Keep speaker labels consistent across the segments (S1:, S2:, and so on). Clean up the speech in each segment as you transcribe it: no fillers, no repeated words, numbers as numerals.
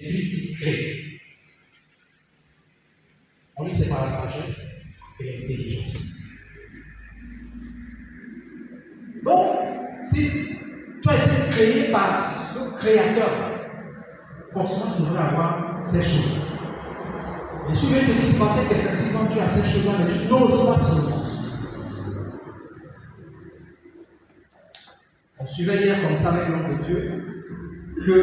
S1: celui qui crée. On dit c'est par la sagesse et l'intelligence. Donc, si tu as été créé par ce créateur, forcément tu devrais avoir ces choses. Et si je te dis ce matin qu'effectivement tu as ces choses-là, mais tu n'oses pas seulement. On suivait hier comme ça avec l'homme de Dieu que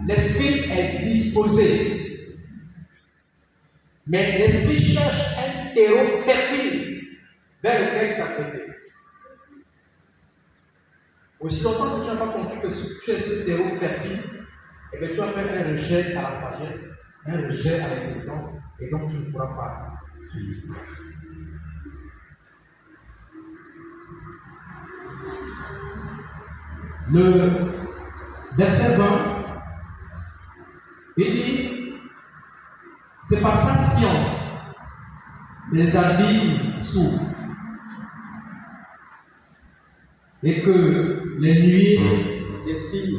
S1: l'esprit est disposé, mais l'esprit cherche un terreau fertile vers lequel s'apprêter. Aussi longtemps que tu n'as pas compris que tu es ce terreau fertile, eh bien, tu vas faire un rejet à la sagesse, un rejet à l'intelligence, et donc tu ne pourras pas crier. Le verset 20, il dit, c'est par sa science les abîmes s'ouvrent et que les nuits dessinent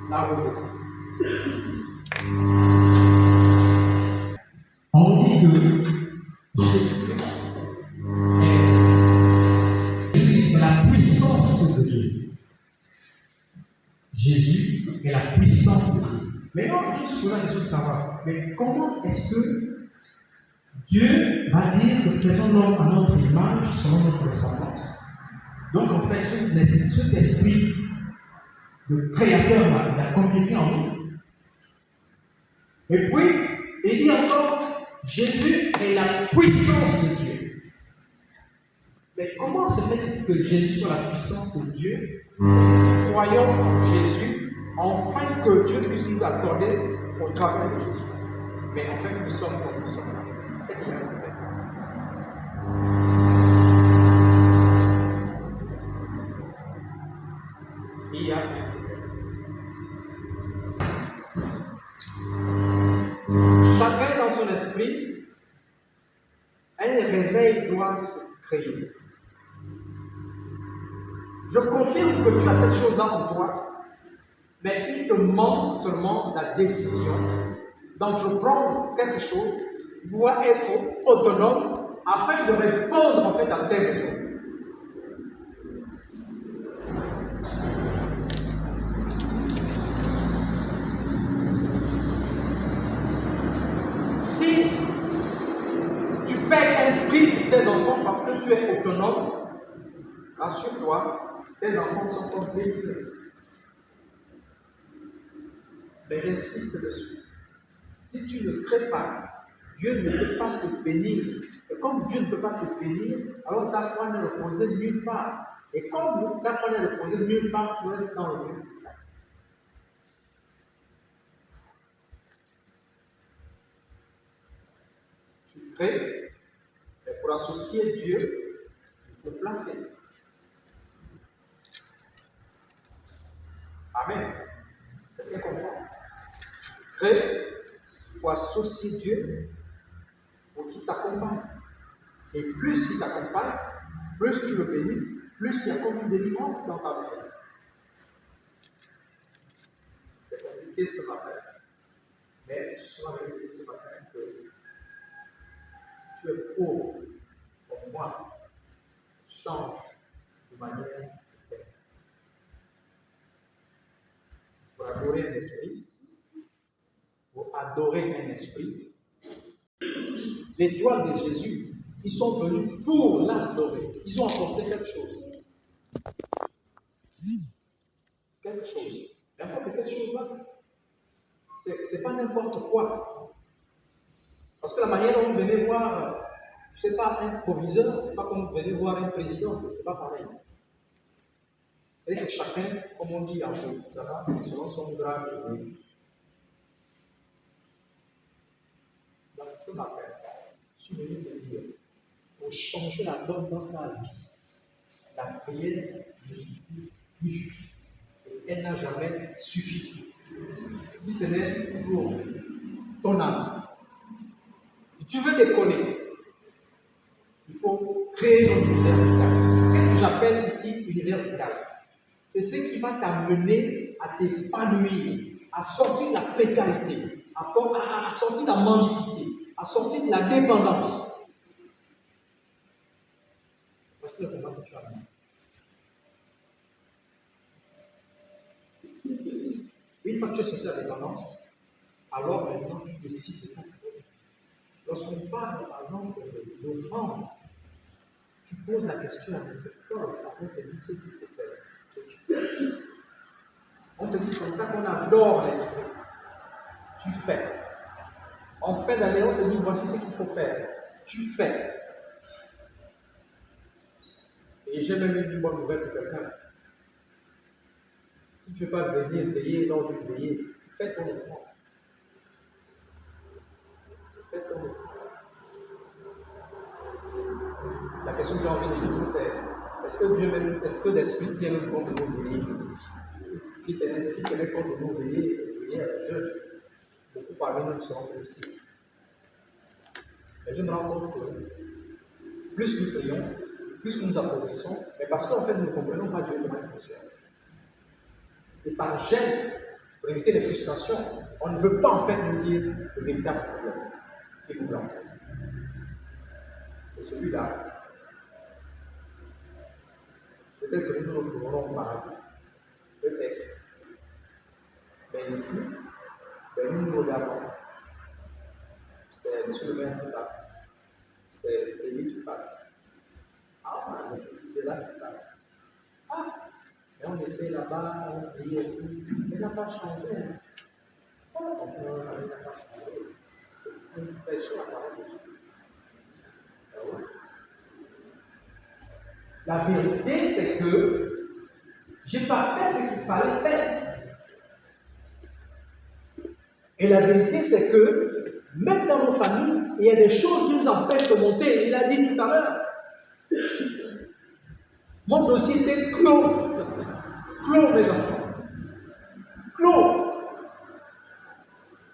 S1: la rosée. On dit que Jésus est la puissance de Dieu. Jésus est la puissance de Dieu. Maintenant, je me pose la question de savoir, mais comment est-ce que Dieu va dire que faisons l'homme à notre image, selon notre ressemblance? Donc, en fait, cet esprit de créateur il a communiqué en nous. Et puis, il dit encore, Jésus est la puissance de Dieu. Mais comment se fait-il que Jésus soit la puissance de Dieu? Nous croyons en Jésus, afin que Dieu puisse nous accorder au travers de Jésus. Mais en fait, nous sommes comme nous sommes là. C'est qu'il y a un problème. Il y a chacun dans son esprit, un réveil doit se créer. Je confirme que tu as cette chose-là en toi, mais il te manque seulement la décision. Donc je prends quelque chose, doit être autonome afin de répondre en fait à tes besoins. Si tu payes un prix pour tes enfants parce que tu es autonome, rassure-toi, tes enfants sont comme délivrés. Mais j'insiste dessus. Si tu ne crées pas, Dieu ne peut pas te bénir. Et comme Dieu ne peut pas te bénir, alors ta foi n'est reposée nulle part. Et comme ta foi n'est reposée nulle part, tu restes dans le même. Tu crées, mais pour associer Dieu, il faut placer. Amen. C'est bien compris. Tu crées, il faut associer Dieu pour qu'il t'accompagne. Et plus il t'accompagne, plus tu le bénis, plus il y a comme une délivrance dans ta maison. C'est compliqué ce matin. Mais je suis vérité ce matin que si tu es pauvre comme moi, change de manière de faire. Pour adorer un esprit, pour adorer un esprit, l'étoile de Jésus, ils sont venus pour l'adorer. Ils ont apporté quelque chose. Quelque chose. Et encore que cette chose-là, c'est pas n'importe quoi. Parce que la manière dont vous venez voir, je ne sais pas, un proviseur, c'est pas comme vous venez voir un président, c'est pas pareil. C'est-à-dire que chacun, comme on dit en politique, selon son grade de vie. Donc ce matin, je suis venu te dire, pour changer la donne dans ta vie, la prière ne suffit plus. Et elle n'a jamais suffi. Si ce n'est pour ton âme. Si tu veux décoller, il faut créer un univers vital. Qu'est-ce que j'appelle ici univers vital? c'est ce qui va t'amener à t'épanouir, à sortir de la précarité, à sortir de la mendicité, à sortir de la dépendance. Parce que le combat que tu as mis. Une fois que tu as sorti de la dépendance, alors maintenant tu décides de ton problème. Lorsqu'on parle, par exemple, d'offrande, tu poses la question à cette fois, on te dit ce qu'il faut faire. Et tu fais. On te dit c'est comme ça qu'on adore l'esprit. Tu fais. En fin d'année, on te dit voici ce qu'il faut faire. Tu fais. Et j'ai même une bonne nouvelle pour quelqu'un. Si tu ne veux pas venir veiller lors d'une veillée, fais ton offrande. Fais ton offrande. La question que j'ai envie de dire, c'est est-ce que l'esprit tient le compte de nos veillées? Si tenait compte de nos veillées à la jeûne, beaucoup parmi nous seront possibles. Mais je me rends compte que plus nous prions, plus nous applaudissons, mais parce qu'en fait nous ne comprenons pas Dieu comment il fonctionne. Et par gêne, pour éviter les frustrations, on ne veut pas en fait nous dire le véritable problème. Et nous l'avons. C'est celui-là. Peut-être que nous nous retrouvons paradis. Peut-être. Mais ici, nous nous regardons. C'est M. le maire qui passe. C'est lui qui passe. Ah, la nécessité là qui passe. Ah, et on était là-bas, on priait et tout. Mais il n'a pas changé. Hein. Oh, il n'a pas changé. On pêchait la parole de Dieu. Ah ouais. La vérité, c'est que je n'ai pas fait ce qu'il fallait faire. Et la vérité, c'est que même dans nos familles, il y a des choses qui nous empêchent de monter. Il a dit tout à l'heure. Mon dossier était clos. Clos, mes enfants. Clos.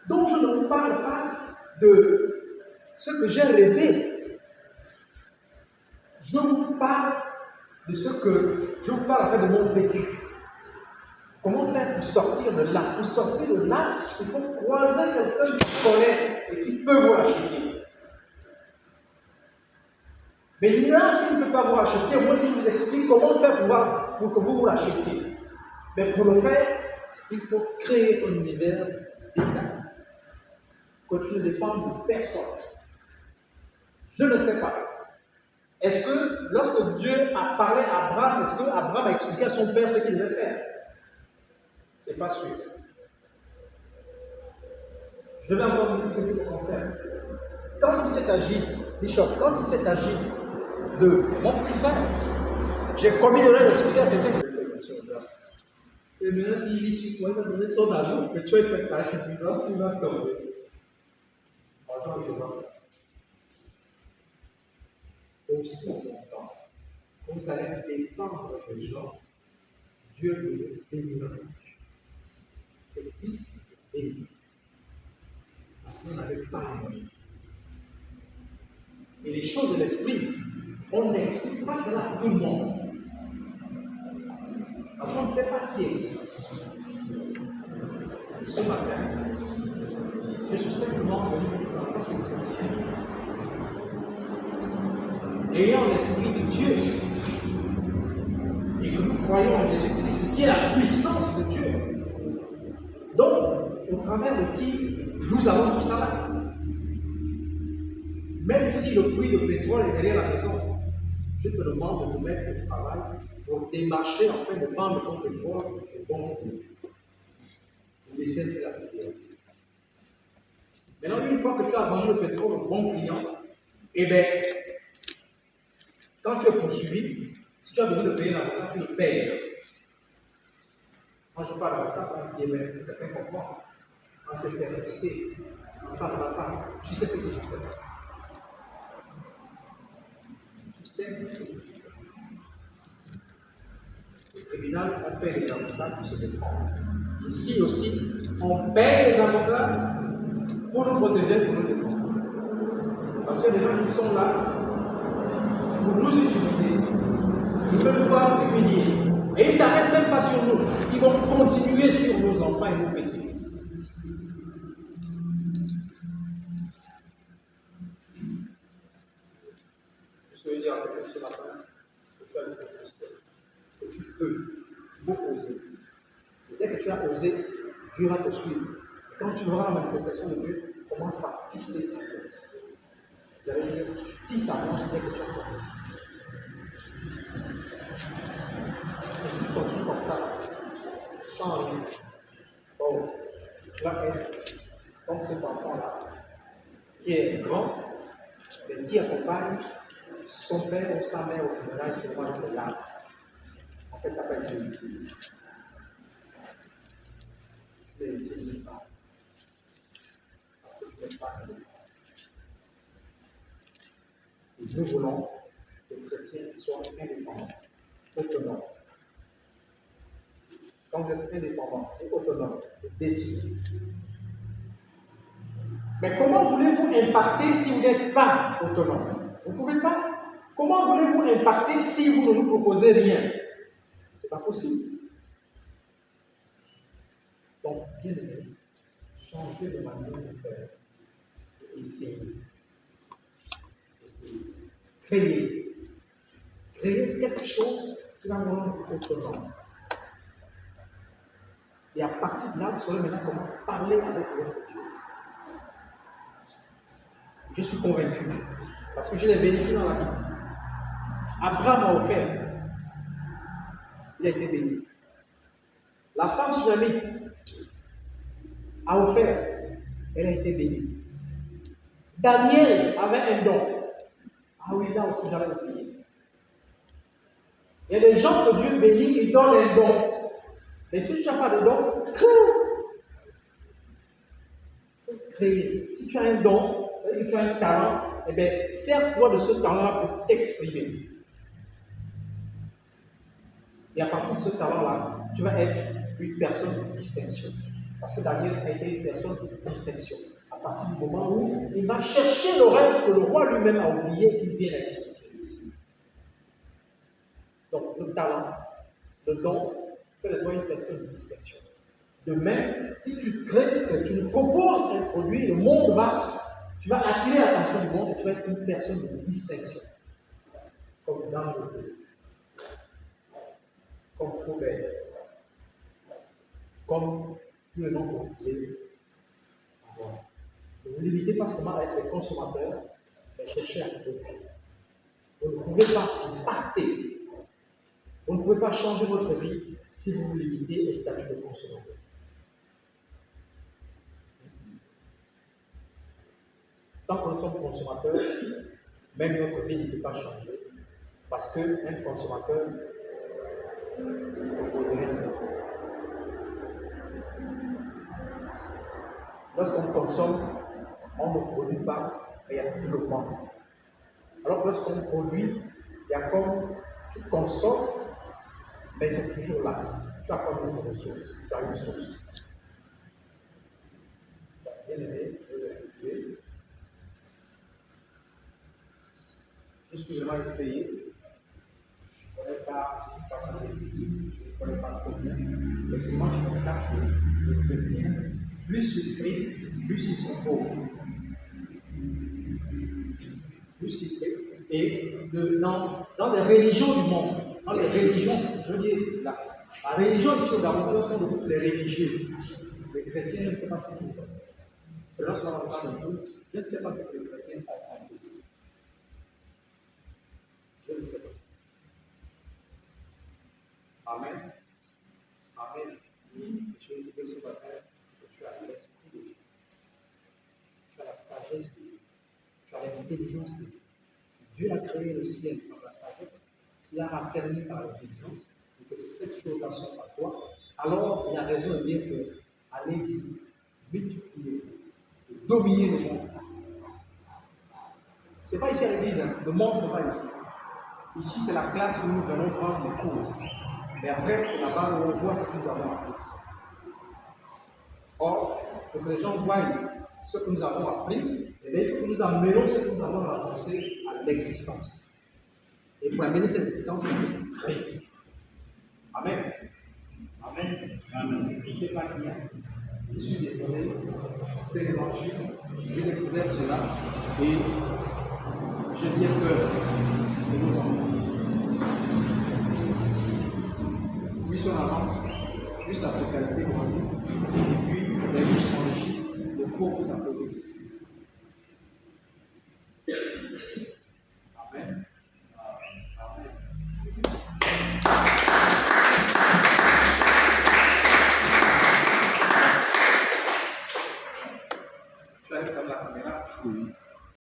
S1: Donc, je ne vous parle pas de ce que j'ai rêvé. Je vous parle de ce que je vous parle en fait de mon vécu. Comment faire pour sortir de là? Pour sortir de là, il faut croiser quelqu'un qui connaît et qui peut vous acheter. Mais là, s'il ne peut pas vous acheter, au moins il vous explique comment faire pour que vous l'achetiez. Mais pour le faire, il faut créer un univers vital. Que tu ne dépendes de personne. Je ne sais pas. Est-ce que lorsque Dieu a parlé à Abraham, est-ce que Abraham a expliqué à son père ce qu'il devait faire? Ce n'est pas sûr. Je vais encore vous dire ce qui me concerne. Quand il s'est agi, Bishop, quand il s'est agi de mon petit frère, j'ai commis l'erreur d'expliquer à quelqu'un qui devait faire une grâce. Et maintenant, s'il dit sur toi, il va donner son argent, que tu as fait ta chute, il va tomber. Argent, je vois ça. Aussi longtemps que vous allez dépendre des gens, Dieu vous bénira. C'est plus que c'est béni. Parce qu'on n'avait pas les moyens. Et les choses de l'esprit, on n'explique pas cela à tout le monde. Parce qu'on ne sait pas qui est. Ce matin, je suis simplement venu vous faire ayant l'esprit de Dieu et que nous croyons en Jésus-Christ, qui est la puissance de Dieu. Donc, au travers de qui nous avons tout ça là. Même si le puits de pétrole est derrière la maison, je te demande de nous mettre au travail pour démarcher afin de vendre ton pétrole au bon prix. Laissez faire la prière. Maintenant, une fois que tu as vendu le pétrole au bon client, eh bien, quand tu es poursuivi, si tu as besoin de payer l'avocat, tu le payes. Moi, je parle d'avocat, ça me dit, mais quelqu'un comprend. Quand c'est persécuté, ça ne va pas. Tu sais ce que tu fais. Tu sais ce que tu fais. Le tribunal, on paye les avocats pour se défendre. Ici aussi, on paye les avocats pour nous protéger, pour nous défendre. Parce que les gens qui sont là, pour nous utiliser, ils peuvent pouvoir humilier. Et ils ne s'arrêtent même pas sur nous. Ils vont continuer sur nos enfants et nos petits-fils. Je veux dire à quelqu'un ce matin que tu as le potentiel, que tu peux, il faut oser. Et dès que tu as osé, Dieu va te suivre. Et quand tu verras la manifestation de Dieu, commence par tisser ta cause. Vous allez dire, tisse avance dès que tu as commencé. Et si tu continues comme ça, sans rien, bon, tu vas être comme cet enfant-là, qui est grand, mais qui accompagne son père ou sa mère au funérail sur le roi de l'âme. En fait, tu n'as pas été utile. Tu n'es utile pas. Parce que tu n'es pas aimé. Et nous voulons que les chrétiens soient indépendants, autonomes. Quand vous êtes indépendant et autonome, décidez. Mais comment voulez-vous impacter si vous n'êtes pas autonome? Vous ne pouvez pas. Comment voulez-vous impacter si vous ne nous proposez rien? Ce n'est pas possible. Donc, bien aimé, changez de manière de faire. Essayez. Créez. Créez quelque chose qui va vous rendre autonome. Et à partir de là, vous saurez maintenant comment parler avec votre Dieu. Je suis convaincu, parce que je l'ai vérifié dans la Bible. Abraham a offert, il a été béni. La femme sunamite a offert, elle a été bénie. Daniel avait un don. Ah oui, là aussi, j'avais oublié. Il y a des gens que Dieu bénit, ils donnent un don. Mais si tu n'as pas de don, crée. Si tu as un don, si tu as un talent, eh bien, sers-toi de ce talent-là pour t'exprimer. Et à partir de ce talent-là, tu vas être une personne de distinction. Parce que Daniel a été une personne de distinction. À partir du moment où il va chercher le rêve que le roi lui-même a oublié qu'il vient à expliquer. Donc, le talent, le don, fait de toi une personne de distinction. De même, si tu crées, que tu nous proposes un produit, le monde tu vas attirer l'attention du monde et tu vas être une personne de distinction. Comme dans le jeu. Comme Faubert. Comme tout le monde que vous pouvez avoir. Ne vous limitez pas seulement à être des consommateurs, mais cherchez à produire. Vous ne pouvez pas impacter. Vous ne pouvez pas changer votre vie si vous vous limitez au statut de consommateur. Tant que nous sommes consommateurs, même notre vie ne peut pas changer. Parce qu'un consommateur ne propose rien. Lorsqu'on consomme, on ne produit pas, mais il y a toujours le manque. Alors que lorsqu'on produit, il y a comme tu consommes, mais c'est toujours là. Tu as comme une ressource, tu as une source. Bien aimé, je vais l'expliquer. Excusez-moi, effrayé. Je ne connais pas ce qui se passe dans l'église, je ne connais pas trop bien. Mais seulement je constate que les chrétiens, plus ils prient, plus ils sont pauvres. Plus ils prient. Et dans les religions du monde, dans les religions, je veux dire, la religion ici au Gabon, lorsqu'on regroupe les religieux, les chrétiens, je ne sais pas ce qu'ils font. Et lorsqu'on parle de tout, je ne sais pas ce que les chrétiens font en tout. Je ne sais pas. Amen. Amen. Je veux dire ce matin que tu as l'esprit de Dieu. Tu as la sagesse de Dieu. Tu as l'intelligence de Dieu. Si Dieu a créé le ciel par la sagesse, s'il a raffermi par l'intelligence, et que cette chose-là sont à toi, alors il y a raison de dire que allez-y, multipliez, dominez le monde. Ce n'est pas ici à l'église, hein. Le monde, ce n'est pas ici. Ici, c'est la classe où nous venons prendre les cours. Mais après, c'est là-bas où on voit ce que nous avons appris. Or, pour que les gens voient ce que nous avons appris, eh bien, il faut que nous amenions ce que nous avons avancé à l'existence. Et pour amener cette existence, il faut créer. Amen. Amen. Amen. N'hésitez pas bien. Je suis désolé, c'est l'évangile. J'ai découvert cela et j'ai bien peur de nos enfants. Plus on avance, plus la précarité grandit, et puis les riches s'enrichissent, les pauvres s'appauvrissent.